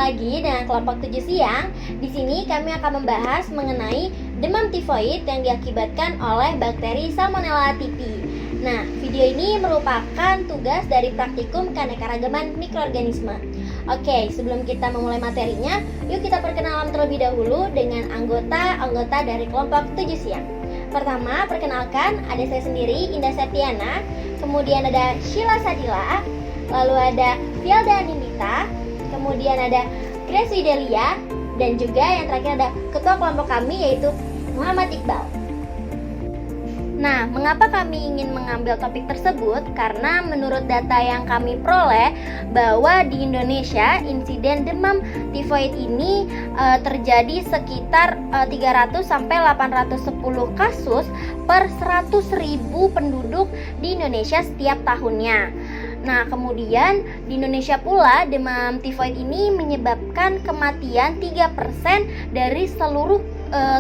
lagi dengan kelompok 7 siang. Di sini kami akan membahas mengenai demam tifoid yang diakibatkan oleh bakteri Salmonella typhi. Nah, video ini merupakan tugas dari praktikum keanekaragaman mikroorganisme. Oke, sebelum kita memulai materinya, yuk kita perkenalan terlebih dahulu dengan anggota dari kelompok 7 siang. Pertama, perkenalkan, ada saya sendiri, Indah Septiana, kemudian ada Sheila Sadila, lalu ada Fielda Nindita, kemudian ada Grace Widelia, dan juga yang terakhir ada ketua kelompok kami yaitu Muhammad Iqbal. Nah, mengapa kami ingin mengambil topik tersebut? Karena menurut data yang kami peroleh bahwa di Indonesia insiden demam tifoid ini terjadi sekitar 300 sampai 810 kasus per 100.000 penduduk di Indonesia setiap tahunnya. Nah, kemudian di Indonesia pula demam tifoid ini menyebabkan kematian 3% dari seluruh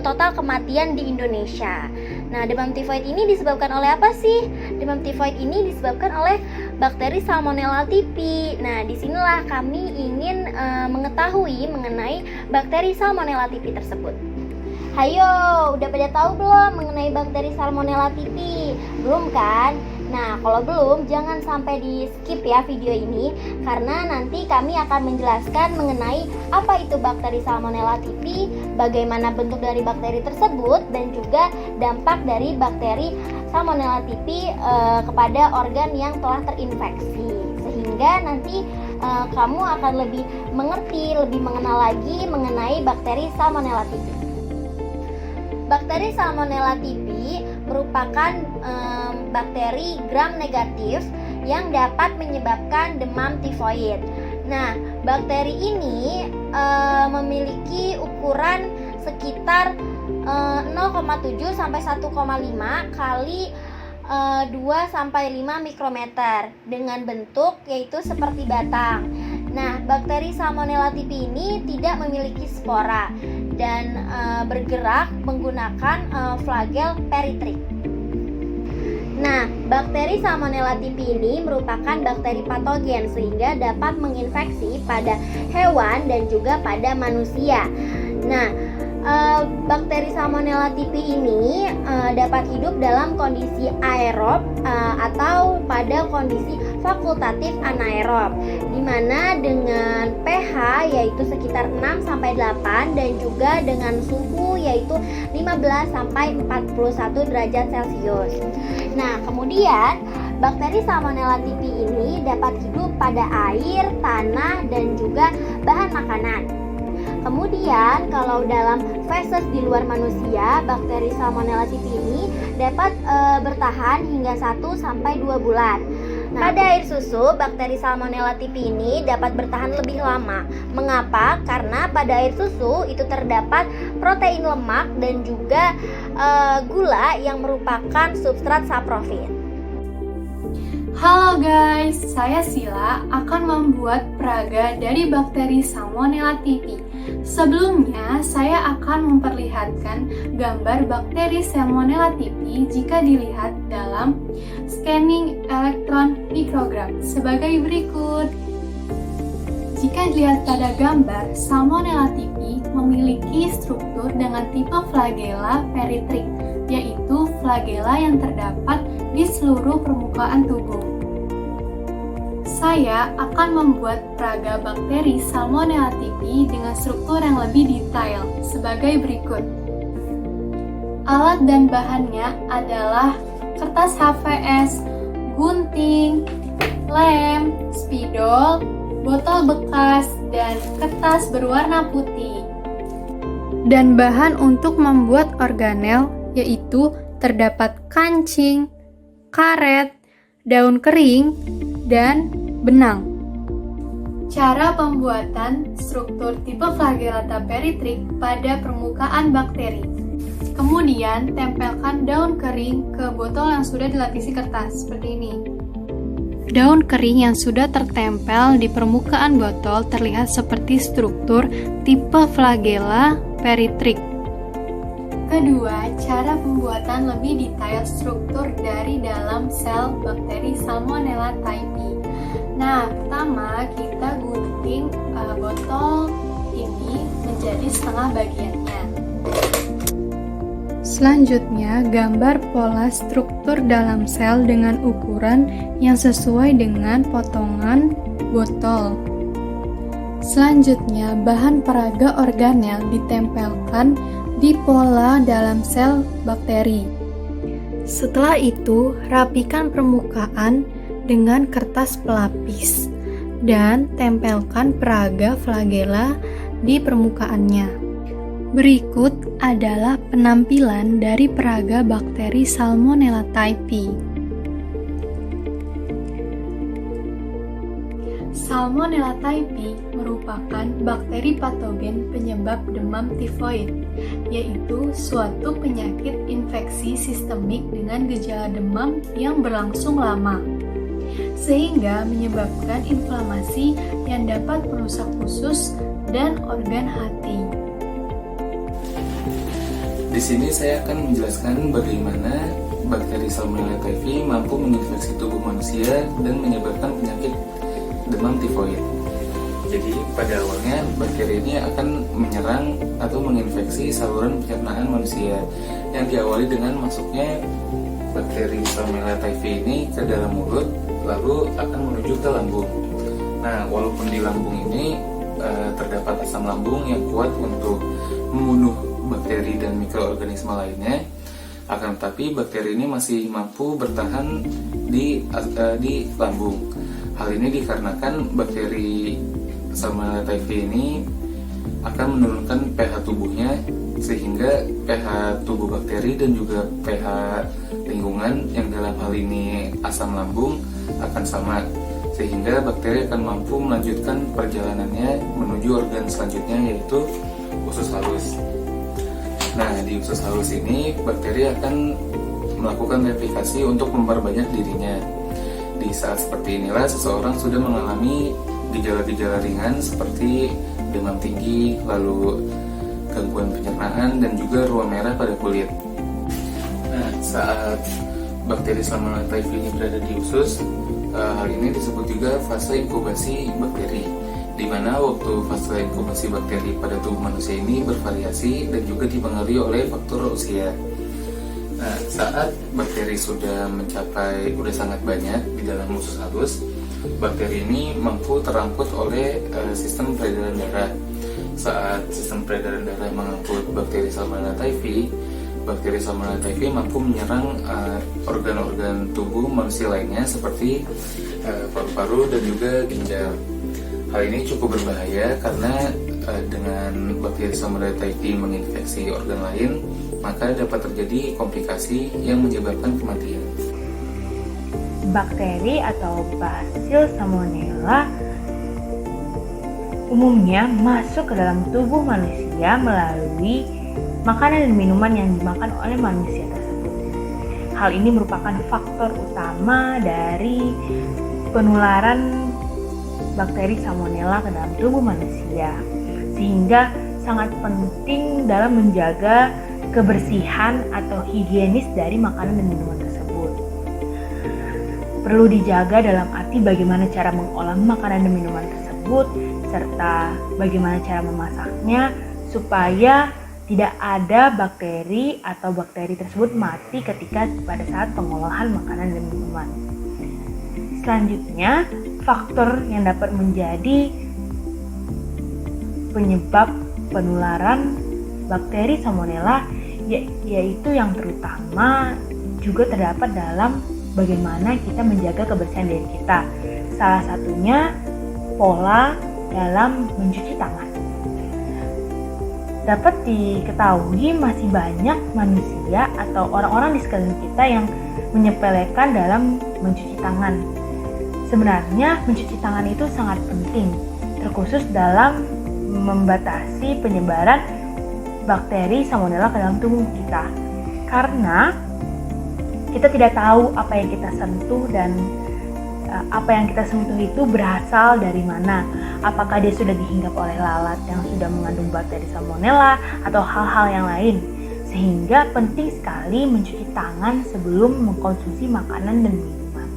total kematian di Indonesia. Nah, demam tifoid ini disebabkan oleh apa sih? Demam tifoid ini disebabkan oleh bakteri Salmonella typhi. Nah, disinilah kami ingin mengetahui mengenai bakteri Salmonella typhi tersebut. Hayo, udah pada tahu belum mengenai bakteri Salmonella typhi? Belum kan? Nah, kalau belum, jangan sampai di skip ya video ini, karena nanti kami akan menjelaskan mengenai apa itu bakteri Salmonella typhi, bagaimana bentuk dari bakteri tersebut, dan juga dampak dari bakteri Salmonella typhi kepada organ yang telah terinfeksi. Sehingga nanti kamu akan lebih mengerti, lebih mengenal lagi mengenai bakteri Salmonella typhi. Bakteri Salmonella typhi merupakan bakteri gram negatif yang dapat menyebabkan demam tifoid. Nah, bakteri ini memiliki ukuran sekitar 0,7 sampai 1,5 kali 2 sampai 5 mikrometer dengan bentuk yaitu seperti batang. Nah, bakteri Salmonella typhi ini tidak memiliki spora dan bergerak menggunakan flagel peritrik. Nah, bakteri Salmonella typhi ini merupakan bakteri patogen sehingga dapat menginfeksi pada hewan dan juga pada manusia. Nah, bakteri Salmonella typhi ini dapat hidup dalam kondisi aerob atau pada kondisi fakultatif anaerob, di mana dengan pH yaitu sekitar 6 sampai 8 dan juga dengan suhu yaitu 15 sampai 41 derajat Celcius. Nah, kemudian bakteri Salmonella typhi ini dapat hidup pada air, tanah, dan juga bahan makanan. Kemudian kalau dalam feses di luar manusia, bakteri Salmonella typhi ini dapat bertahan hingga 1 sampai 2 bulan. Nah, pada air susu, bakteri Salmonella typhi ini dapat bertahan lebih lama. Mengapa? Karena pada air susu itu terdapat protein lemak dan juga gula yang merupakan substrat saprofit. Halo guys, saya Sila akan membuat peraga dari bakteri Salmonella typhi. Sebelumnya, saya akan memperlihatkan gambar bakteri Salmonella typhi jika dilihat dalam scanning elektron mikrogram sebagai berikut. Jika dilihat pada gambar, Salmonella typhi memiliki struktur dengan tipe flagella peritrik, yaitu flagella yang terdapat di seluruh permukaan tubuh. Saya akan membuat peraga bakteri Salmonella typhi dengan struktur yang lebih detail sebagai berikut. Alat dan bahannya adalah kertas HVS, gunting, lem, spidol, botol bekas, dan kertas berwarna putih. Dan bahan untuk membuat organel yaitu terdapat kancing, karet, daun kering, dan benang. Cara pembuatan struktur tipe flagellata peritrik pada permukaan bakteri. Kemudian tempelkan daun kering ke botol yang sudah dilapisi kertas seperti ini. Daun kering yang sudah tertempel di permukaan botol terlihat seperti struktur tipe flagella peritrik. Kedua, cara pembuatan lebih detail struktur dari dalam sel bakteri Salmonella typhi. Nah, pertama kita gunting botol botol ini menjadi setengah bagiannya. Selanjutnya, gambar pola struktur dalam sel dengan ukuran yang sesuai dengan potongan botol. Selanjutnya, bahan peraga organel ditempelkan di pola dalam sel bakteri. Setelah itu, rapikan permukaan dengan kertas pelapis dan tempelkan peraga flagella di permukaannya. Berikut adalah penampilan dari peraga bakteri Salmonella typhi. Salmonella typhi merupakan bakteri patogen penyebab demam tifoid, yaitu suatu penyakit infeksi sistemik dengan gejala demam yang berlangsung lama, sehingga menyebabkan inflamasi yang dapat merusak usus dan organ hati. Di sini saya akan menjelaskan bagaimana bakteri Salmonella typhi mampu menginfeksi tubuh manusia dan menyebabkan penyakit demam tifoid. Jadi pada awalnya bakteri ini akan menyerang atau menginfeksi saluran pencernaan manusia yang diawali dengan masuknya bakteri Salmonella typhi ini ke dalam mulut lalu akan menuju ke lambung. Nah, walaupun di lambung ini terdapat asam lambung yang kuat untuk membunuh bakteri dan mikroorganisme lainnya, akan tetapi bakteri ini masih mampu bertahan di lambung. Hal ini dikarenakan bakteri Salmonella typhi ini akan menurunkan pH tubuhnya, sehingga pH tubuh bakteri dan juga pH lingkungan yang dalam hal ini asam lambung akan sama, sehingga bakteri akan mampu melanjutkan perjalanannya menuju organ selanjutnya, yaitu usus halus. Nah, di usus halus ini bakteri akan melakukan replikasi untuk memperbanyak dirinya. Di saat seperti inilah seseorang sudah mengalami gejala-gejala ringan seperti demam tinggi, lalu gangguan pencernaan dan juga ruam merah pada kulit. Nah, saat bakteri Salmonella typhi ini berada di usus, hal ini disebut juga fase inkubasi bakteri, di mana waktu fase inkubasi bakteri pada tubuh manusia ini bervariasi dan juga dipengaruhi oleh faktor usia. Nah, saat bakteri sudah sangat banyak di dalam usus halus, bakteri ini mampu terangkut oleh sistem peredaran darah. Saat sistem peredaran darah mengangkut bakteri Salmonella typhi, bakteri Salmonella typhi mampu menyerang organ-organ tubuh manusia lainnya seperti paru-paru dan juga ginjal. Hal ini cukup berbahaya karena dengan bakteri Salmonella typhi menginfeksi organ lain, maka dapat terjadi komplikasi yang menyebabkan kematian. Bakteri atau Bacillus Salmonella umumnya masuk ke dalam tubuh manusia melalui makanan dan minuman yang dimakan oleh manusia tersebut. Hal ini merupakan faktor utama dari penularan bakteri Salmonella ke dalam tubuh manusia, sehingga sangat penting dalam menjaga kebersihan atau higienis dari makanan dan minuman tersebut. Perlu dijaga dalam arti bagaimana cara mengolah makanan dan minuman tersebut, serta bagaimana cara memasaknya supaya tidak ada bakteri atau bakteri tersebut mati ketika pada saat pengolahan makanan dan minuman. Selanjutnya, faktor yang dapat menjadi penyebab penularan bakteri Salmonella yaitu yang terutama juga terdapat dalam bagaimana kita menjaga kebersihan diri kita. Salah satunya pola dalam mencuci tangan. Dapat diketahui masih banyak manusia atau orang-orang di sekeliling kita yang menyepelekan dalam mencuci tangan. Sebenarnya mencuci tangan itu sangat penting, terkhusus dalam membatasi penyebaran bakteri Salmonella ke dalam tubuh kita. Karena kita tidak tahu apa yang kita sentuh dan apa yang kita sentuh itu berasal dari mana. Apakah dia sudah dihinggap oleh lalat yang sudah mengandung bakteri Salmonella atau hal-hal yang lain. Sehingga penting sekali mencuci tangan sebelum mengkonsumsi makanan dan minuman.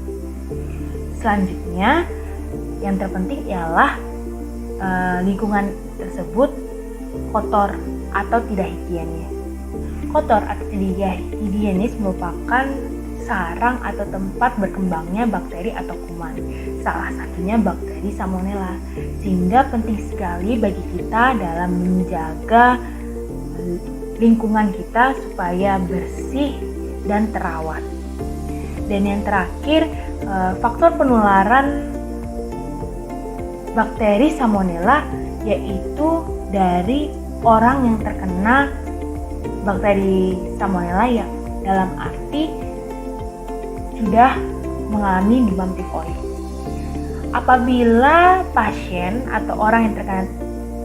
Selanjutnya, yang terpenting ialah lingkungan tersebut kotor atau tidak higienis. Kotor atau tidak higienis merupakan sarang atau tempat berkembangnya bakteri atau kuman, salah satunya bakteri Salmonella, sehingga penting sekali bagi kita dalam menjaga lingkungan kita supaya bersih dan terawat. Dan yang terakhir, faktor penularan bakteri Salmonella yaitu dari orang yang terkena bakteri Salmonella yang dalam arti sudah mengalami demam tifoid. Apabila pasien atau orang yang terkena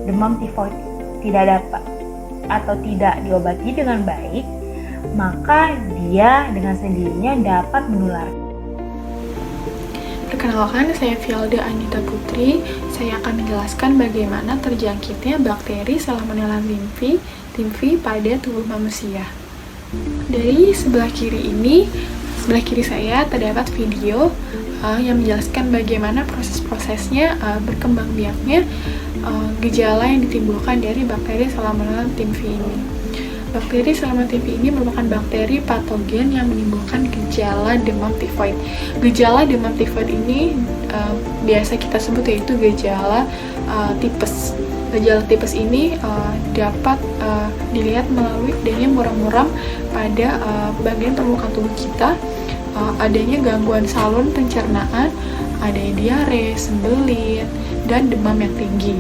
demam tifoid tidak dapat atau tidak diobati dengan baik, maka dia dengan sendirinya dapat menularkan. Perkenalkan, saya Fialda Anita Putri. Saya akan menjelaskan bagaimana terjangkitnya bakteri Salmonella tymphi pada tubuh manusia. Dari sebelah kiri saya terdapat video yang menjelaskan bagaimana proses-prosesnya berkembang biaknya gejala yang ditimbulkan dari bakteri Salmonella tymphi ini. Bakteri Salmonella tymphi ini merupakan bakteri patogen yang menimbulkan gejala demam tifoid. Gejala demam tifoid ini biasa kita sebut yaitu gejala tipes. Gejala tipes ini dapat dilihat melalui adanya muram-muram pada bagian permukaan tubuh kita, adanya gangguan saluran pencernaan, adanya diare, sembelit, dan demam yang tinggi.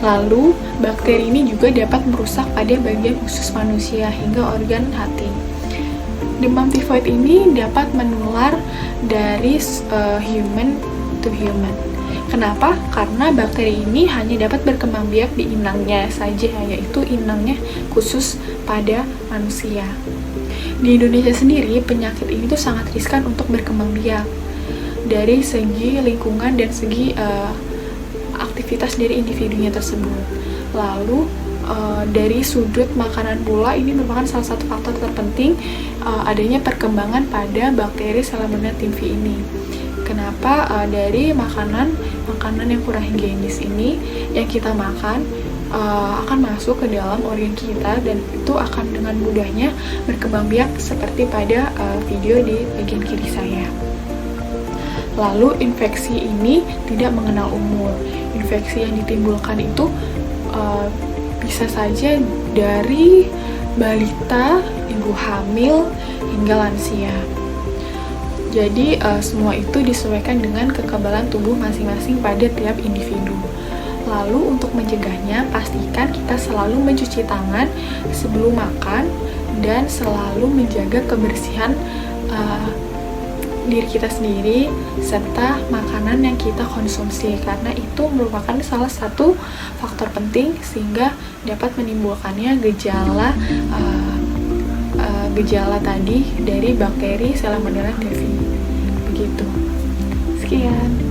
Lalu, bakteri ini juga dapat merusak pada bagian usus manusia hingga organ hati. Demam tifoid ini dapat menular dari human to human. Kenapa? Karena bakteri ini hanya dapat berkembang biak di inangnya saja, yaitu inangnya khusus pada manusia. Di Indonesia sendiri, penyakit ini tuh sangat riskan untuk berkembang biak dari segi lingkungan dan segi aktivitas dari individunya tersebut. Lalu dari sudut makanan pula, ini merupakan salah satu faktor terpenting adanya perkembangan pada bakteri Salmonella tymphi ini. Kenapa? Dari makanan yang kurang higienis ini yang kita makan akan masuk ke dalam organ kita dan itu akan dengan mudahnya berkembang biak seperti pada video di bagian kiri saya. Lalu infeksi ini tidak mengenal umur. Infeksi yang ditimbulkan itu bisa saja dari balita, ibu hamil, hingga lansia. Jadi semua itu disesuaikan dengan kekebalan tubuh masing-masing pada tiap individu. Lalu untuk mencegahnya, pastikan kita selalu mencuci tangan sebelum makan dan selalu menjaga kebersihan diri kita sendiri serta makanan yang kita konsumsi, karena itu merupakan salah satu faktor penting sehingga dapat menimbulkannya gejala tadi dari bakteri Salmonella tymphi. Begitu. Sekian.